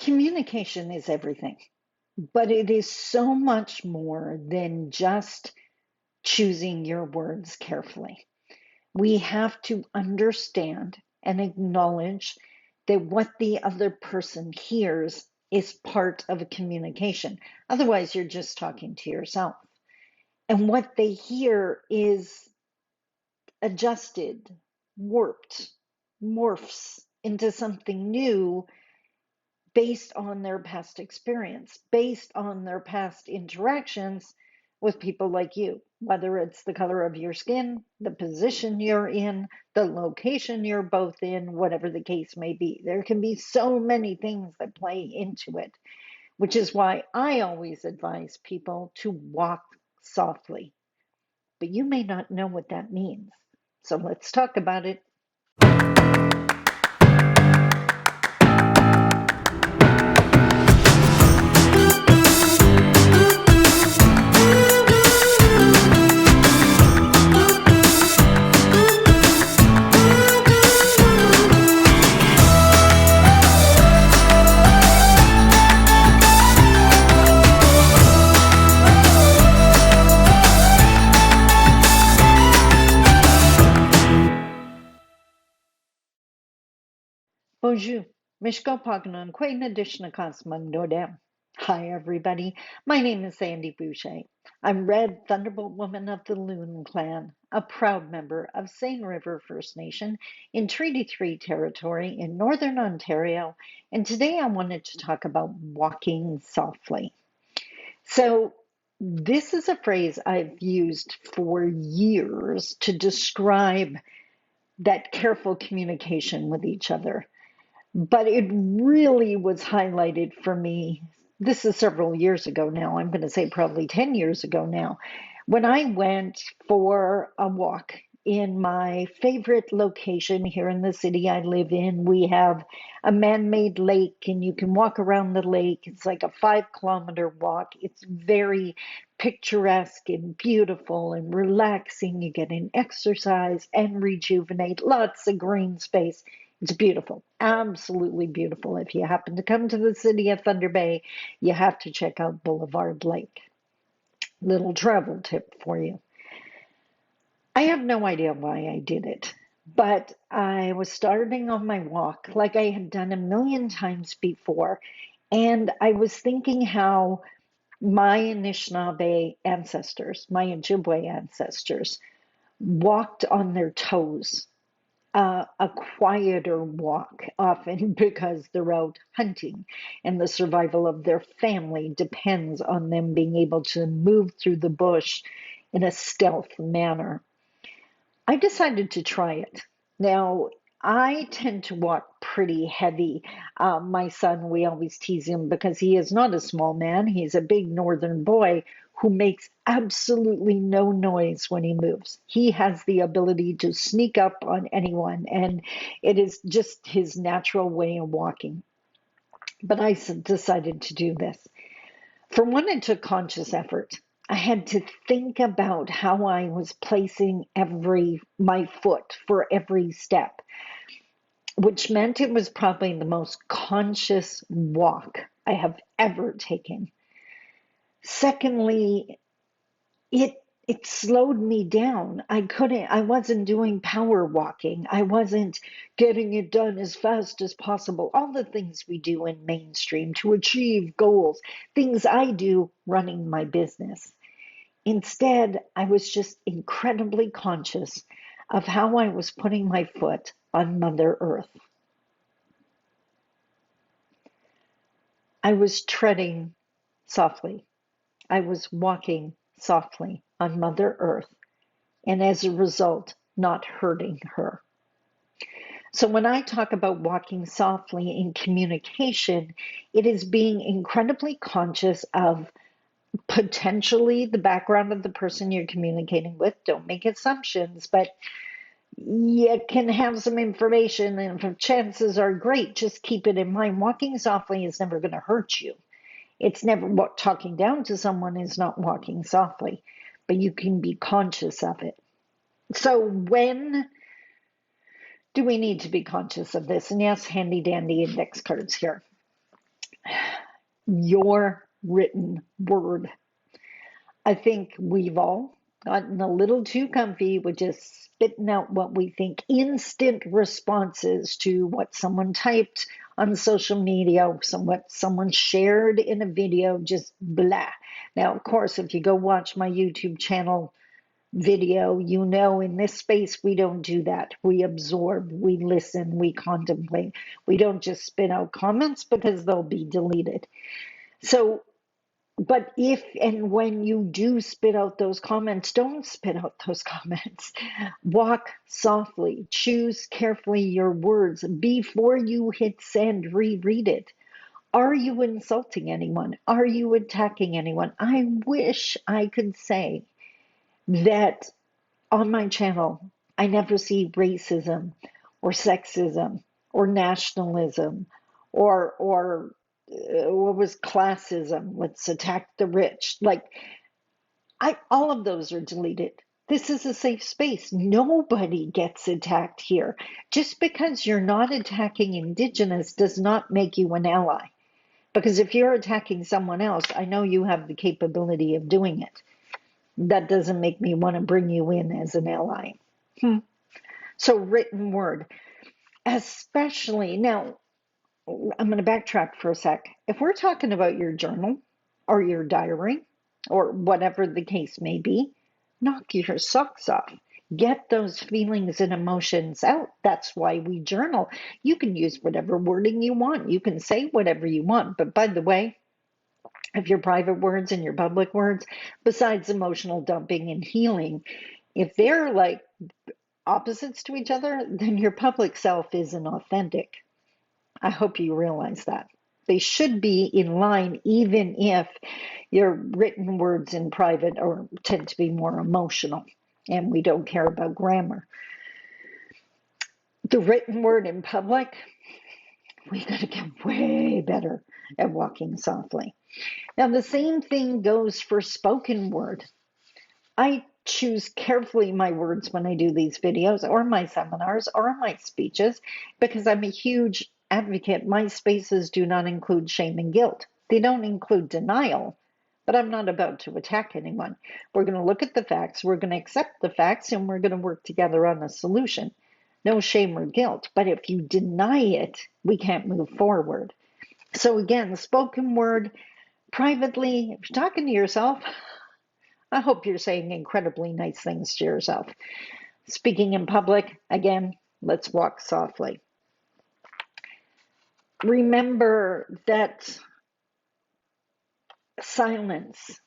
Communication is everything, but it is so much more than just choosing your words carefully. We have to understand and acknowledge that what the other person hears is part of a communication. Otherwise, you're just talking to yourself. And what they hear is adjusted, warped, morphs into something new based on their past experience, based on their past interactions with people like you, whether it's the color of your skin, the position you're in, the location you're both in, whatever the case may be. There can be so many things that play into it, which is why I always advise people to walk softly. But you may not know what that means. So let's talk about it. Bonjour. Mishko Pagnon, Queen Adishnakas Mandodam. Hi, everybody. My name is Sandy Boucher. I'm Red Thunderbolt Woman of the Loon Clan, a proud member of Seine River First Nation in Treaty 3 territory in Northern Ontario, and today I wanted to talk about walking softly. So, this is a phrase I've used for years to describe that careful communication with each other. But it really was highlighted for me. This is several years ago now. I'm going to say probably 10 years ago now, when I went for a walk in my favorite location here in the city I live in. We have a man made lake, and you can walk around the lake. It's like a 5 kilometer walk. It's very picturesque and beautiful and relaxing. You get an exercise and rejuvenate, lots of green space. It's beautiful, absolutely beautiful. If you happen to come to the city of Thunder Bay, you have to check out Boulevard Lake. Little travel tip for you. I have no idea why I did it, but I was starting on my walk like I had done a million times before, and I was thinking how my Anishinaabe ancestors, my Ojibwe ancestors, walked on their toes, a quieter walk, often because they're out hunting, and the survival of their family depends on them being able to move through the bush in a stealth manner. I decided to try it. Now, I tend to walk pretty heavy. My son, we always tease him because he is not a small man. He's a big northern boy who makes absolutely no noise when he moves. He has the ability to sneak up on anyone, and it is just his natural way of walking. But I decided to do this. For one, it took conscious effort. I had to think about how I was placing every my foot for every step, which meant it was probably the most conscious walk I have ever taken. Secondly, it it slowed me down. I wasn't doing power walking. I wasn't getting it done as fast as possible. All the things we do in mainstream to achieve goals, things I do running my business. Instead, I was just incredibly conscious of how I was putting my foot on Mother Earth. I was treading softly. I was walking softly on Mother Earth, and as a result, not hurting her. So, when I talk about walking softly in communication, it is being incredibly conscious of potentially the background of the person you're communicating with. Don't make assumptions, but you can have some information, and if chances are great, just keep it in mind. Walking softly is never going to hurt you. It's never what talking down to someone is not walking softly, but you can be conscious of it. So, when do we need to be conscious of this? And yes, handy dandy index cards here. your written word. I think we've all gotten a little too comfy with just spitting out what we think, instant responses to what someone typed on social media, what someone shared in a video, just blah. Now, of course, if you go watch my YouTube channel video, you know in this space we don't do that. We absorb, we listen, we contemplate. We don't just spit out comments because they'll be deleted. So but if and when you do spit out those comments, don't spit out those comments. Walk softly. Choose carefully your words before you hit send. Reread it. Are you insulting anyone? Are you attacking anyone? I wish I could say that on my channel, I never see racism or sexism or nationalism or what was classism? Let's attack the rich. Like all of those are deleted. This is a safe space. Nobody gets attacked here. Just because you're not attacking Indigenous does not make you an ally. Because if you're attacking someone else, I know you have the capability of doing it. That doesn't make me want to bring you in as an ally. So written word, especially now, I'm going to backtrack for a sec. If we're talking about your journal or your diary or whatever the case may be, knock your socks off. Get those feelings and emotions out. That's why we journal. You can use whatever wording you want. You can say whatever you want. But by the way, if your private words and your public words, besides emotional dumping and healing, if they're like opposites to each other, then your public self isn't authentic. I hope you realize that. They should be in line, even if your written words in private tend to be more emotional and we don't care about grammar. The written word in public, we got to get way better at walking softly. Now, the same thing goes for spoken word. I choose carefully my words when I do these videos or my seminars or my speeches because I'm a huge advocate. My spaces do not include shame and guilt. They don't include denial, but I'm not about to attack anyone. We're going to look at the facts, we're going to accept the facts, and we're going to work together on a solution. No shame or guilt, but if you deny it, we can't move forward. So again, spoken word, privately, if you're talking to yourself, I hope you're saying incredibly nice things to yourself. Speaking in public, again, let's walk softly. Remember that silence.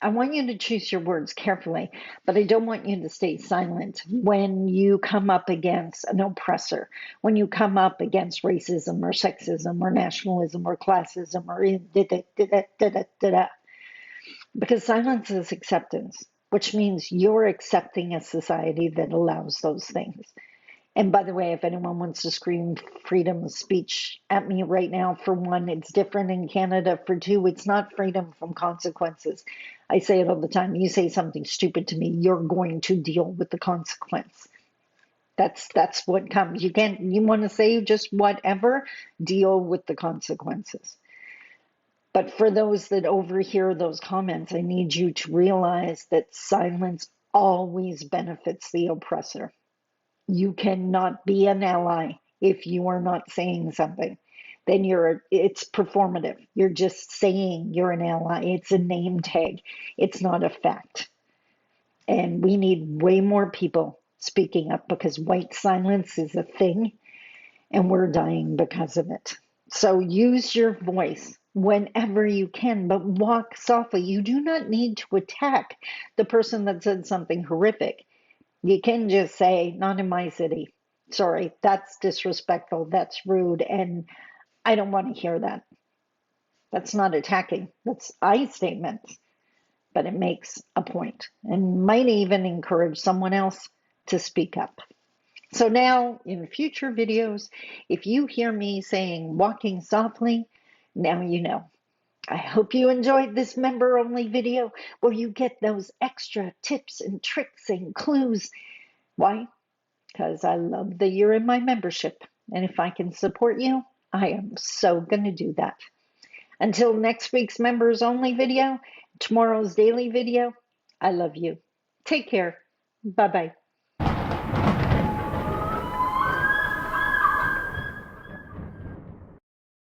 I want you to choose your words carefully, but I don't want you to stay silent when you come up against an oppressor, when you come up against racism or sexism or nationalism or classism or because silence is acceptance, which means you're accepting a society that allows those things. And by the way, if anyone wants to scream freedom of speech at me right now, for one, it's different in Canada. For two, it's not freedom from consequences. I say it all the time. You say something stupid to me, you're going to deal with the consequence. That's what comes. You want to say just whatever, deal with the consequences. But for those that overhear those comments, I need you to realize that silence always benefits the oppressor. You cannot be an ally if you are not saying something. Then it's performative. You're just saying you're an ally. It's a name tag. It's not a fact. And we need way more people speaking up because white silence is a thing and we're dying because of it. So use your voice whenever you can, but walk softly. You do not need to attack the person that said something horrific. You can just say, not in my city. Sorry, that's disrespectful, that's rude, and I don't want to hear that. That's not attacking, that's I statements, but it makes a point and might even encourage someone else to speak up. So now in future videos, if you hear me saying walking softly, now you know. I hope you enjoyed this member only video where you get those extra tips and tricks and clues. Why? Because I love that you're in my membership. And if I can support you, I am so going to do that. Until next week's members only video, tomorrow's daily video, I love you. Take care. Bye bye.